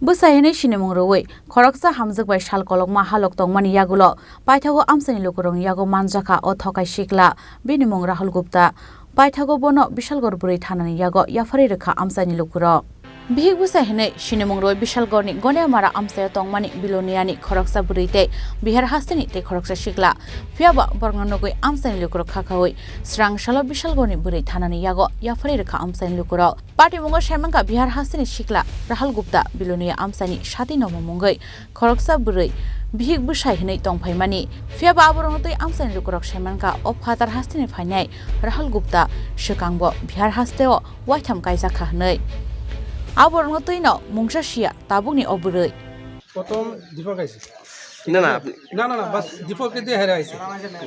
Busayene Shinemung Rowe, Koroksa Hamzak by Shalkolok Mahalok Tongmani Yagulo, Paitago Amsani Lokurong Yago Manjaka or Tokai Shikla, Binimung Rahul Gupta, Paitago Bono, Bishalgor Britanani Yago, Yafarika Amsani Lokuro. Bihig Busayene Shinemung Roy Bishalgorni, Gonemara Amsa Tongmani, Biloniani, Koroksa Burite, Bihar Hastani, te Koroksa Shikla, Fiaba Borganogui Amsani Lukuro Kakaway, Strang Shalo Bishalgorni Britanani Yago, Yafarika Amsani Lukuro. Party Mungo Shamanka Bihar Hasani Shikla, Rahul Gupta, Bilonia Amsani, Shati no Mungai, Koroksa Buri, Bihig Bushahine Tongpaimani, Fiaba Aburote Amsani Lukurok Shamanka, O Patar Hastani Fine, Rahul Gupta, Shukangbo, Bihar Hasteo, Whiteham Kaisa Kahne. Aburotoino, Mungshashia, Tabuni Oburui. Potom Dipokais. No, but Dipok de Herais.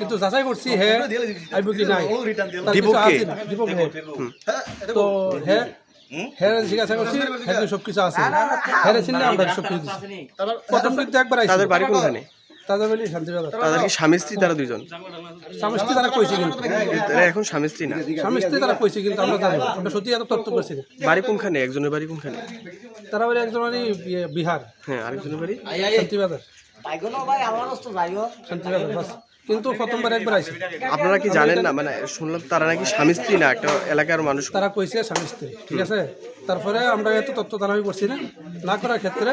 It was as I would see here, I would deny. Dipok. So, here and Sigas, had the Shopkis. Here is in number Shopkis. Potom with that, but I said, Barikuni. Tadavali Sandra. Shamisti তারা দুইজন Samisti তারা কইছে কিন্তু এরা এখন স্বামী-স্ত্রী না স্বামী-স্ত্রী তারা কইছে কিন্তু আমরা জানি না আমরা সত্যি এত তথ্য করছি না বাড়ি কোনখানে একজনের বাড়ি কোনখানে তারা বাড়ি একজনের বিহার হ্যাঁ আরেকজনের বাড়ি শান্তিবাজার বাইগনো ভাই আমার রাস্তা যাইও শান্তিবাজার বাস কিন্তু প্রথমবার একবার আইছে আপনারা কি জানেন না মানে শুনলাম তারা নাকি স্বামী-স্ত্রী না একটা এলাকার মানুষ তারা কইছে স্বামী-স্ত্রী ঠিক আছে তারপরে আমরা এত তথ্য দানাবি করছি না করার ক্ষেত্রে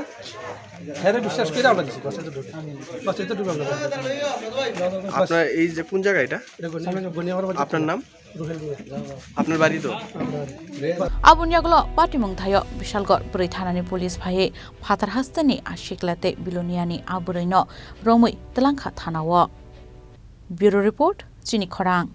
হেরে বিশ্বাস করে আমরা দিছি বাসে তো ঢুকে আপনার এই যে কোন জায়গা এটা আপনার নাম আপনার বাড়ি তো Abunyaglo, Patimung Tayo, Bishalgot, Britanani Police Paye, Patar Hastani, Ashiklate, Biloniani, Aburino, Romui, Telanka Tanawa. Bureau Report, Chini Korang.